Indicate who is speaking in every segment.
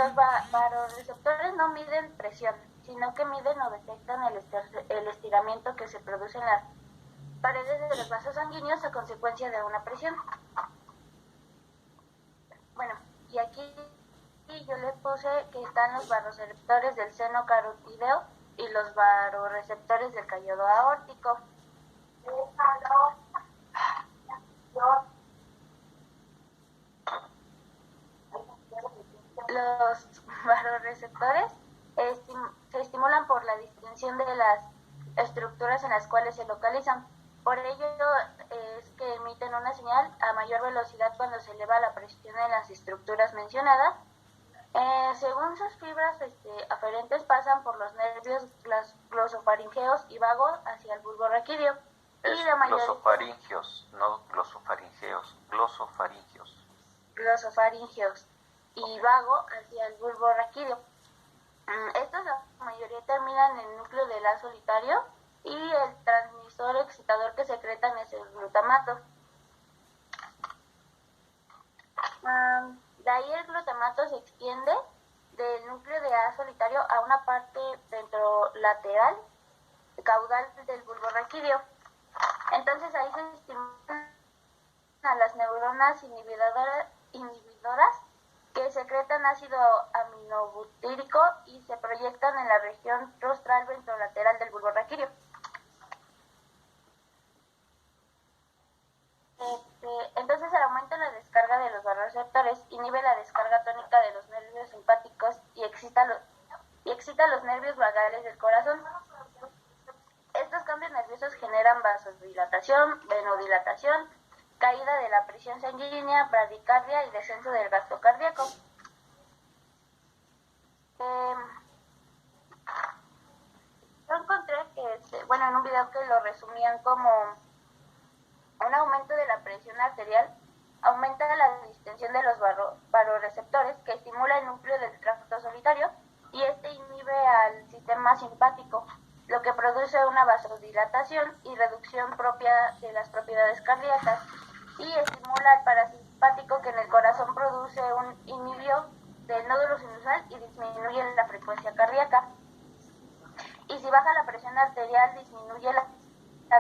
Speaker 1: Los baroreceptores no miden presión, sino que miden o detectan el estiramiento que se produce en las paredes de los vasos sanguíneos a consecuencia de una presión. Bueno, y aquí yo le puse que están los baroreceptores del seno carotídeo y los baroreceptores del callodo aórtico. Los baroreceptores se estimulan por la distinción de las estructuras en las cuales se localizan. Por ello es que emiten una señal a mayor velocidad cuando se eleva la presión en las estructuras mencionadas. Según sus fibras aferentes pasan por los nervios glosofaringeos y vago hacia el bulbo raquídeo.
Speaker 2: Es glosofaringeos, no glosofaringeos, glosofaringeos.
Speaker 1: Glosofaringeos y vago hacia el bulbo raquídeo. Estos la mayoría terminan en el núcleo del A solitario y el transmisor excitador que secretan es el glutamato. De ahí el glutamato se extiende del núcleo de A solitario a una parte ventrolateral caudal del bulbo raquídeo. Entonces ahí se estimulan a las neuronas inhibidoras que secretan ácido aminobutírico y se proyectan en la región rostral ventrolateral del bulbo raquídeo. Entonces el aumento en la descarga de los baroreceptores inhibe la descarga tónica de los nervios simpáticos y excita los nervios vagales del corazón. Estos cambios nerviosos generan vasodilatación, venodilatación, caída de la presión sanguínea, bradicardia y descenso del gasto cardíaco. Yo encontré que, en un video que lo resumían como un aumento de la presión arterial aumenta la distensión de los baroreceptores que estimula el núcleo del tracto solitario y inhibe al sistema simpático, lo que produce una vasodilatación y reducción propia de las propiedades cardíacas, y estimula al parasimpático que en el corazón produce un inhibio del nódulo sinusal y disminuye la frecuencia cardíaca. Y si baja la presión arterial, disminuye la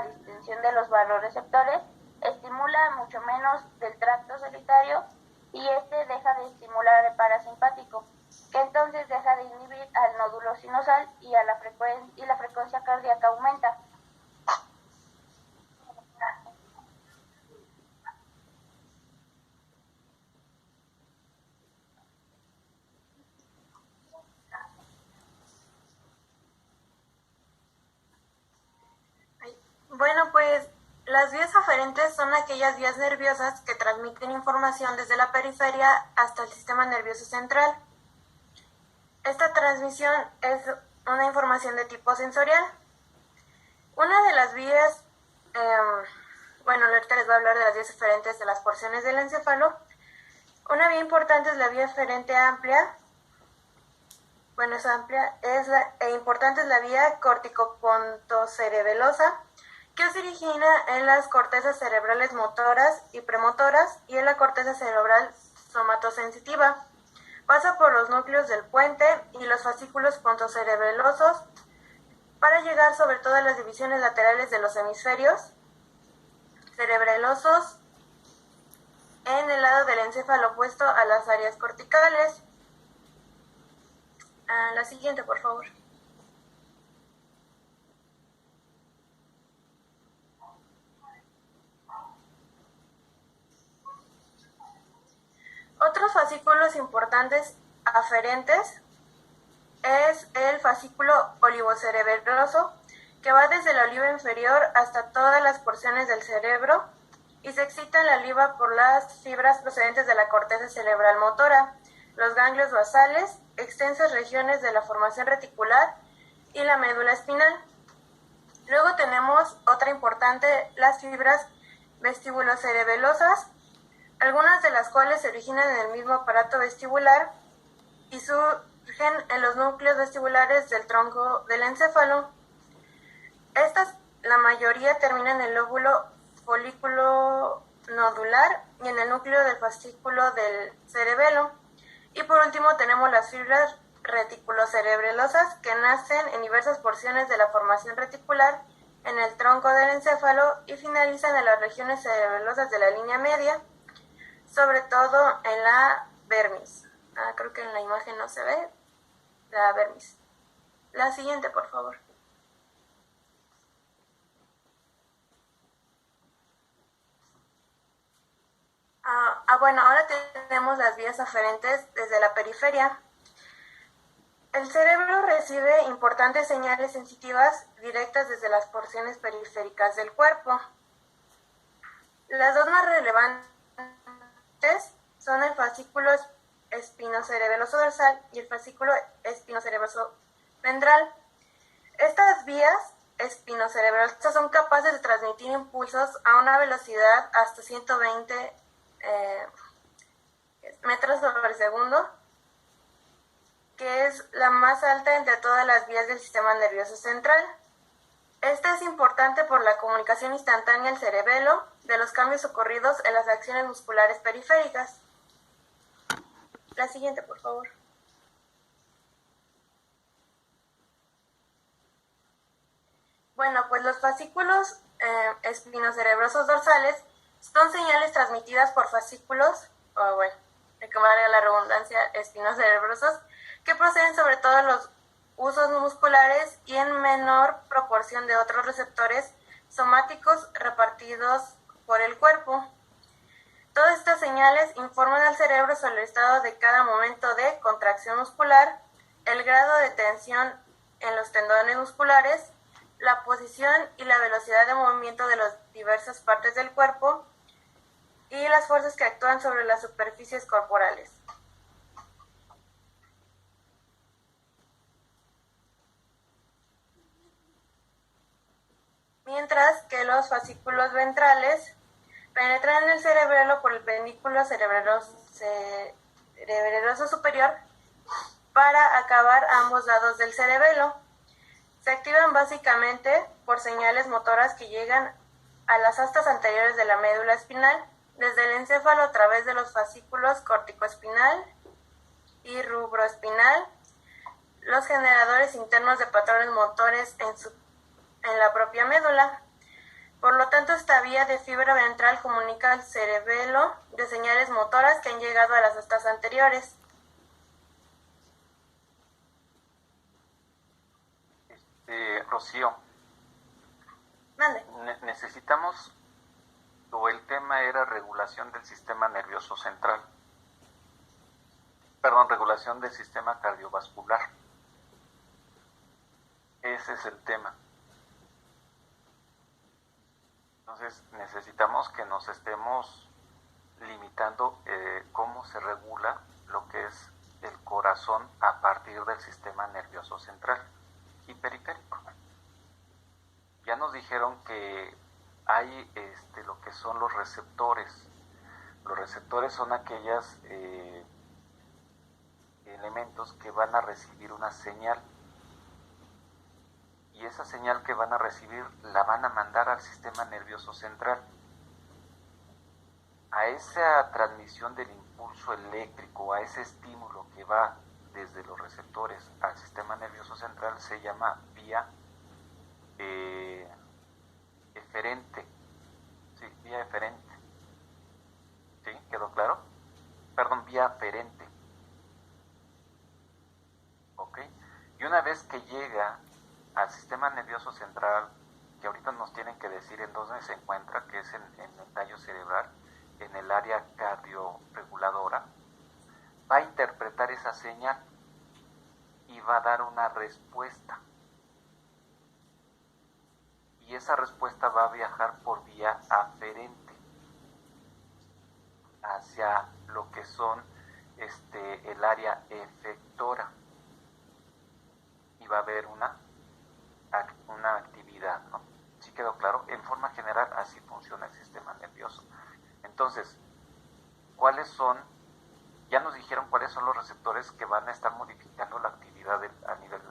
Speaker 1: distensión de los baroreceptores, estimula mucho menos del tracto solitario y deja de estimular el parasimpático, que entonces deja de inhibir al nódulo sinusal y la frecuencia cardíaca aumenta.
Speaker 3: Bueno, pues las vías aferentes son aquellas vías nerviosas que transmiten información desde la periferia hasta el sistema nervioso central. Esta transmisión es una información de tipo sensorial. Una de las vías, ahorita les voy a hablar de las vías aferentes de las porciones del encéfalo. Una vía importante es la vía aferente amplia. Es amplia, importante es la vía corticopontocerebelosa, que se origina en las cortezas cerebrales motoras y premotoras y en la corteza cerebral somatosensitiva. Pasa por los núcleos del puente y los fascículos pontocerebelosos para llegar sobre todo a las divisiones laterales de los hemisferios cerebelosos en el lado del encéfalo opuesto a las áreas corticales. La siguiente, por favor. Otros fascículos importantes aferentes es el fascículo olivocerebeloso, que va desde la oliva inferior hasta todas las porciones del cerebro y se excita en la oliva por las fibras procedentes de la corteza cerebral motora, los ganglios basales, extensas regiones de la formación reticular y la médula espinal. Luego tenemos otra importante, las fibras vestibulocerebelosas, algunas de las cuales se originan en el mismo aparato vestibular y surgen en los núcleos vestibulares del tronco del encéfalo. Estas, la mayoría, terminan en el lóbulo folículo nodular y en el núcleo del fascículo del cerebelo, Y por último tenemos las fibras reticulocerebelosas que nacen en diversas porciones de la formación reticular en el tronco del encéfalo y finalizan en las regiones cerebelosas de la línea media, sobre todo en la vermis. Creo que en la imagen no se ve la vermis. La siguiente, por favor. Bueno, ahora tenemos las vías aferentes desde la periferia. El cerebro recibe importantes señales sensitivas directas desde las porciones periféricas del cuerpo. Las dos más relevantes son el fascículo espinocerebeloso dorsal y el fascículo espinocerebeloso ventral. Estas vías espinocerebelosas son capaces de transmitir impulsos a una velocidad hasta 120 metros sobre segundo, que es la más alta entre todas las vías del sistema nervioso central. Esta es importante por la comunicación instantánea al cerebelo de los cambios ocurridos en las acciones musculares periféricas. La siguiente, por favor. Bueno, pues los fascículos espinocerebrosos dorsales son señales transmitidas por fascículos, que valga la redundancia, espinocerebrosos, que proceden sobre todo de los usos musculares y en menor proporción de otros receptores somáticos repartidos por el cuerpo. Todas estas señales informan al cerebro sobre el estado de cada momento de contracción muscular, el grado de tensión en los tendones musculares, la posición y la velocidad de movimiento de las diversas partes del cuerpo y las fuerzas que actúan sobre las superficies corporales. Mientras que los fascículos ventrales penetran en el cerebelo por el pedúnculo cerebroso superior para acabar a ambos lados del cerebelo. Se activan básicamente por señales motoras que llegan a las astas anteriores de la médula espinal, desde el encéfalo a través de los fascículos corticoespinal y rubroespinal, los generadores internos de patrones motores en la propia médula. Por lo tanto, esta vía de fibra ventral comunica al cerebelo de señales motoras que han llegado a las astas anteriores.
Speaker 2: Rocío,
Speaker 3: Mande.
Speaker 2: Necesitamos, o el tema era regulación del sistema nervioso central, regulación del sistema cardiovascular. Ese es el tema. Entonces necesitamos que nos estemos limitando cómo se regula lo que es el corazón a partir del sistema nervioso central y periférico. Ya nos dijeron que hay lo que son los receptores. Los receptores son aquellos elementos que van a recibir una señal, y esa señal que van a recibir la van a mandar al sistema nervioso central. A esa transmisión del impulso eléctrico, a ese estímulo que va desde los receptores al sistema nervioso central, se llama vía eferente. Sí, vía eferente. ¿Sí? ¿Quedó claro? Vía aferente. ¿Ok? Y una vez que llega al sistema nervioso central, que ahorita nos tienen que decir en dónde se encuentra, que es en el tallo cerebral, en el área cardiorreguladora, va a interpretar esa señal y va a dar una respuesta. Y esa respuesta va a viajar por vía aferente hacia lo que son el área efectora, y va a haber una actividad, ¿no? ¿Sí quedó claro? En forma general así funciona el sistema nervioso. Entonces, ¿cuáles son? Ya nos dijeron cuáles son los receptores que van a estar modificando la actividad a nivel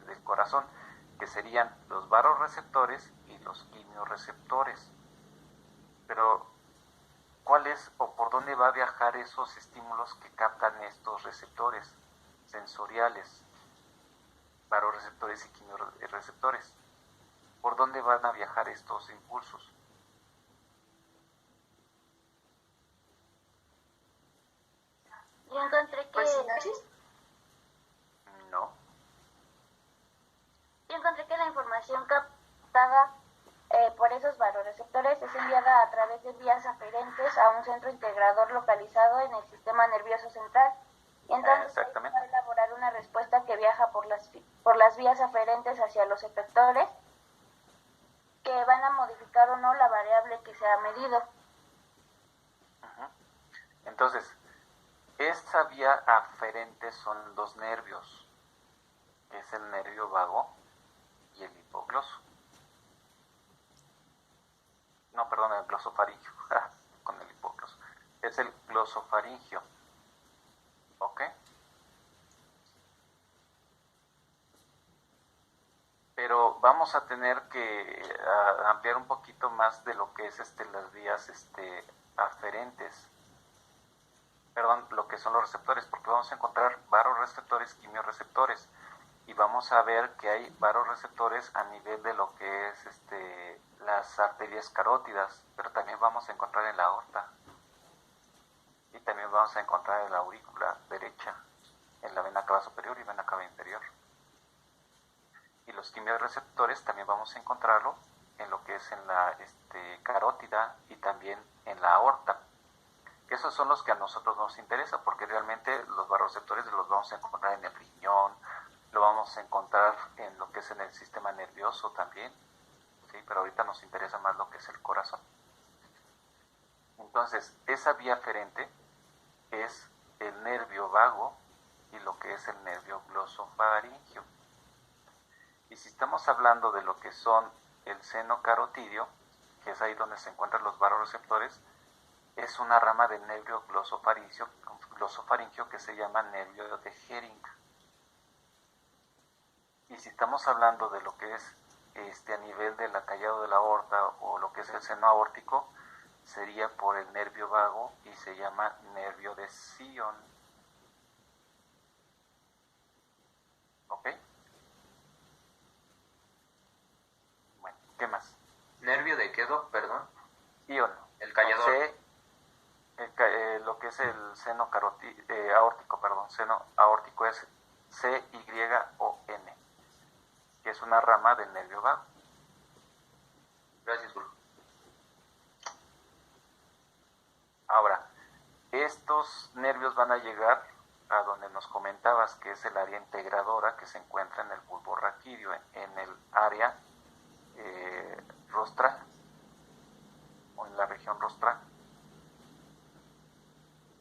Speaker 2: del corazón, que serían los varorreceptores y los quimiorreceptores. Pero, ¿cuál es o por dónde va a viajar esos estímulos que captan estos receptores sensoriales, baroreceptores y quimiorreceptores. ¿Por dónde van a viajar estos impulsos?
Speaker 1: Yo encontré que...
Speaker 2: No.
Speaker 1: Yo encontré que la información captada por esos baroreceptores es enviada a través de vías aferentes a un centro integrador localizado en el sistema nervioso central. Y entonces va a elaborar una respuesta que viaja por las vías aferentes hacia los efectores, que van a modificar o no la variable que se ha medido.
Speaker 2: Entonces, esta vía aferente son dos nervios, que es el nervio vago y el hipogloso. No, perdón, el glosofaringio, con el hipogloso. Es el glosofaringio. ¿Ok? Pero vamos a tener que ampliar un poquito más de lo que es las vías aferentes. Perdón, lo que son los receptores, porque vamos a encontrar baroreceptores, quimiorreceptores, y vamos a ver que hay baroreceptores a nivel de lo que es las arterias carótidas, pero también vamos a encontrar en la aorta, y también vamos a encontrar en la aurícula derecha, en la vena cava superior y vena cava inferior. Y los quimiorreceptores también vamos a encontrarlo en lo que es en la carótida y también en la aorta. Que esos son los que a nosotros nos interesa, porque realmente los baroreceptores los vamos a encontrar en el riñón, lo vamos a encontrar en lo que es en el sistema nervioso también, ¿sí? Pero ahorita nos interesa más lo que es el corazón. Entonces, esa vía aferente es el nervio vago y lo que es el nervio glosofaringio. Y si estamos hablando de lo que son el seno carotidio, que es ahí donde se encuentran los baroreceptores, es una rama del nervio glosofaringio que se llama nervio de Hering. Y si estamos hablando de lo que es a nivel del acallado de la aorta o lo que es el seno aórtico, sería por el nervio vago y se llama nervio de Sion. ¿Ok? Bueno, ¿qué más?
Speaker 4: ¿Nervio de qué, Doc? Perdón.
Speaker 2: Ion.
Speaker 4: El callador.
Speaker 2: Lo que es el seno aórtico, seno aórtico es CYON, que es una rama del nervio vago.
Speaker 4: Gracias, Guru.
Speaker 2: Ahora, estos nervios van a llegar a donde nos comentabas, que es el área integradora que se encuentra en el bulbo raquídeo, en el área rostral, o en la región rostral.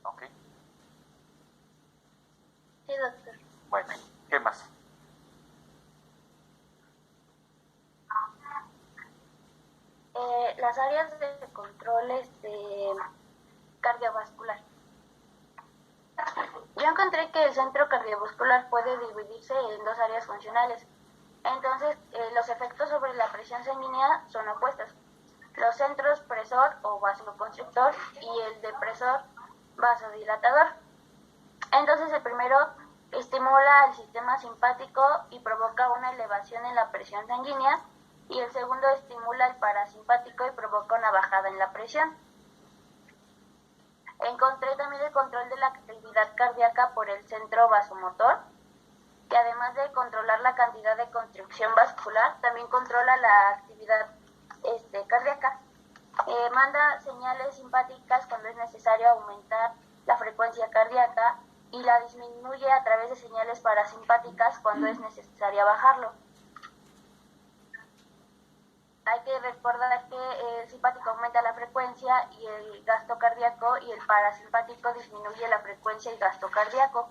Speaker 2: ¿Ok?
Speaker 1: Sí, doctor.
Speaker 2: Bueno, ¿qué más?
Speaker 1: Las áreas de control cardiovascular. Yo encontré que el centro cardiovascular puede dividirse en dos áreas funcionales. Entonces, los efectos sobre la presión sanguínea son opuestos. Los centros presor o vasoconstrictor y el depresor vasodilatador. Entonces, el primero estimula el sistema simpático y provoca una elevación en la presión sanguínea, y el segundo estimula el parasimpático y provoca una bajada en la presión. Encontré también el control de la actividad cardíaca por el centro vasomotor, que además de controlar la cantidad de constricción vascular, también controla la actividad cardíaca. Manda señales simpáticas cuando es necesario aumentar la frecuencia cardíaca y la disminuye a través de señales parasimpáticas cuando es necesario bajarlo. Hay que recordar que el simpático aumenta la frecuencia y el gasto cardíaco, y el parasimpático disminuye la frecuencia y gasto cardíaco.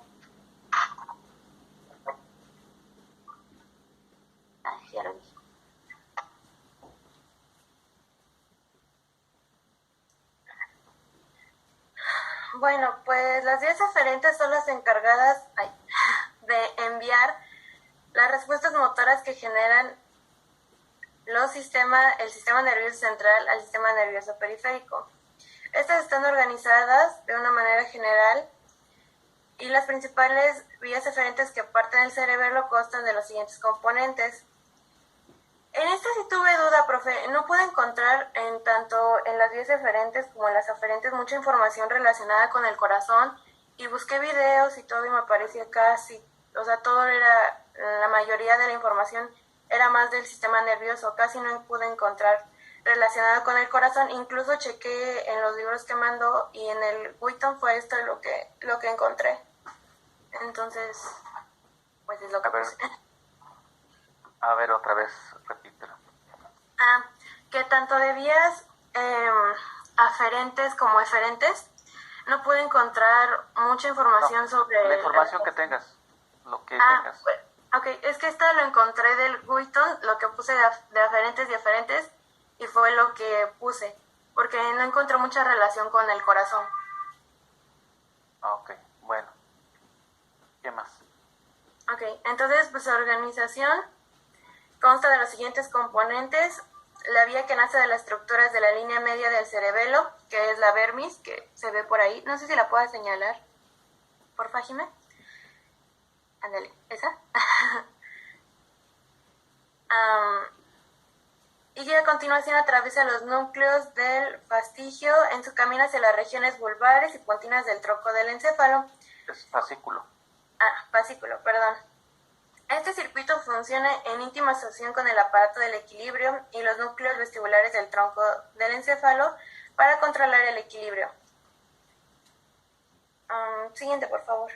Speaker 1: Así ya lo dije.
Speaker 3: Bueno, pues las vías aferentes son las encargadas de enviar las respuestas motoras que generan el sistema nervioso central al sistema nervioso periférico. Estas están organizadas de una manera general y las principales vías eferentes que parten del cerebelo constan de los siguientes componentes. En esta sí tuve duda, profe. No pude encontrar tanto en las vías eferentes como en las aferentes mucha información relacionada con el corazón y busqué videos y todo y me parecía casi, o sea, todo era, la mayoría de la información era más del sistema nervioso, casi no pude encontrar relacionado con el corazón, incluso chequé en los libros que mandó y en el Wheaton fue esto lo que encontré. Entonces, pues es lo que puse.
Speaker 2: A ver, otra vez, repítelo.
Speaker 3: Que tanto de vías aferentes como eferentes, no pude encontrar mucha información sobre...
Speaker 2: La información que tengas, lo que tengas.
Speaker 3: Pues, ok, es que esta lo encontré del Wheaton, lo que puse de aferentes y eferentes, y fue lo que puse, porque no encontré mucha relación con el corazón.
Speaker 2: Ok, bueno. ¿Qué más?
Speaker 3: Ok, entonces, pues la organización consta de los siguientes componentes: la vía que nace de las estructuras de la línea media del cerebelo, que es la vermis, que se ve por ahí. No sé si la puedo señalar. Porfa, Jimé. Ándale, esa. Y a continuación atraviesa los núcleos del fastigio en su camino hacia las regiones vulvares y pontinas del tronco del encéfalo.
Speaker 2: Es fascículo.
Speaker 3: Fascículo, perdón. Este circuito funciona en íntima asociación con el aparato del equilibrio y los núcleos vestibulares del tronco del encéfalo para controlar el equilibrio. Siguiente, por favor.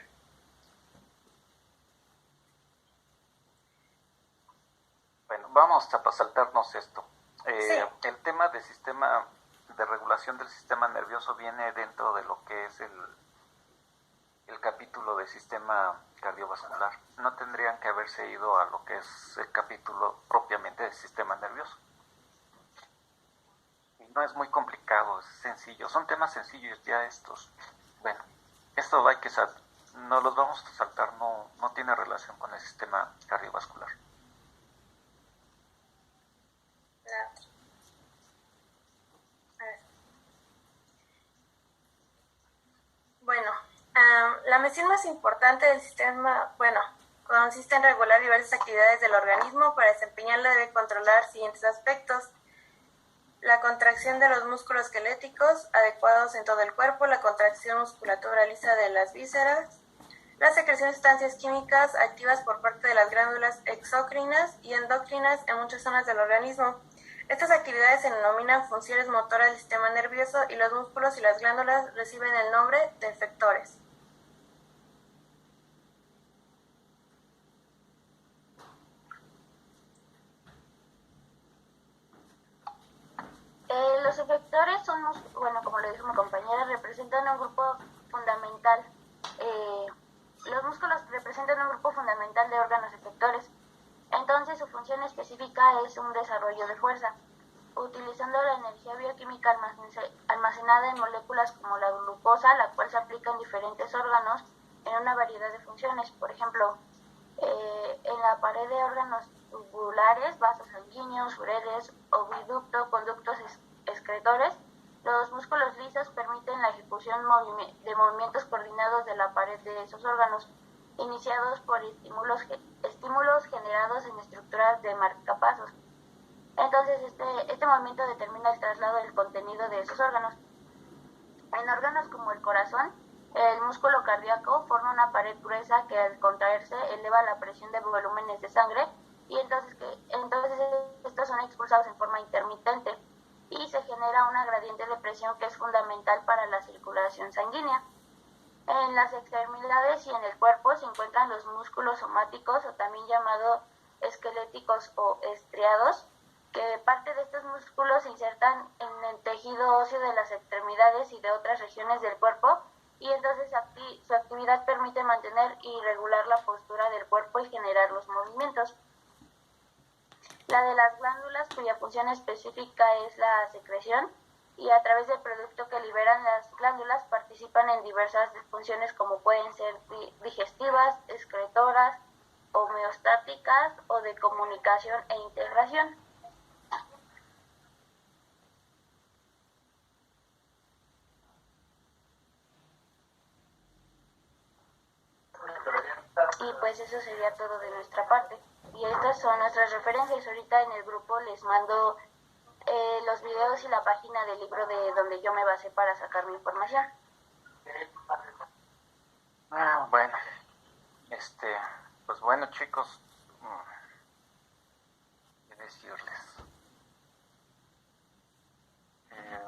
Speaker 2: Bueno, vamos a saltarnos esto.
Speaker 3: Sí.
Speaker 2: El tema del sistema de regulación del sistema nervioso viene dentro de lo que es el capítulo de sistema cardiovascular. No tendrían que haberse ido a lo que es el capítulo propiamente del sistema nervioso. Y no es muy complicado, es sencillo. Son temas sencillos ya estos. Bueno, esto hay que no los vamos a saltar, no tiene relación con el sistema cardiovascular.
Speaker 3: Bueno, la misión más importante del sistema, consiste en regular diversas actividades del organismo. Para desempeñarla debe controlar siguientes aspectos: la contracción de los músculos esqueléticos adecuados en todo el cuerpo, la contracción musculatura lisa de las vísceras, la secreción de sustancias químicas activas por parte de las glándulas exócrinas y endocrinas en muchas zonas del organismo. Estas actividades se denominan funciones motoras del sistema nervioso y los músculos y las glándulas reciben el nombre de efectores.
Speaker 1: Los efectores son, como le dijo mi compañera, representan un grupo fundamental. Los músculos representan un grupo fundamental de órganos efectores. Entonces, su función específica es un desarrollo de fuerza, utilizando la energía bioquímica almacenada en moléculas como la glucosa, la cual se aplica en diferentes órganos en una variedad de funciones. Por ejemplo, en la pared de órganos tubulares, vasos sanguíneos, uretes, oviducto, conductos excretores, los músculos lisos permiten la ejecución de movimientos coordinados de la pared de esos órganos, iniciados por estímulos generados en estructuras de marcapasos. Entonces, este movimiento determina el traslado del contenido de esos órganos. En órganos como el corazón, el músculo cardíaco forma una pared gruesa que al contraerse eleva la presión de volúmenes de sangre y entonces estos son expulsados en forma intermitente y se genera una gradiente de presión que es fundamental para la circulación sanguínea. En las extremidades y en el cuerpo se encuentran los músculos somáticos o también llamados esqueléticos o estriados, que parte de estos músculos se insertan en el tejido óseo de las extremidades y de otras regiones del cuerpo y entonces su actividad permite mantener y regular la postura del cuerpo y generar los movimientos. La de las glándulas, cuya función específica es la secreción, y a través del producto que liberan las glándulas participan en diversas funciones como pueden ser digestivas, excretoras, homeostáticas o de comunicación e integración. Y pues eso sería todo de nuestra parte. Y estas son nuestras referencias. Ahorita en el grupo les mando los videos y la página del libro de donde yo me basé para sacar mi información.
Speaker 2: Bueno, pues bueno, chicos, ¿qué decirles?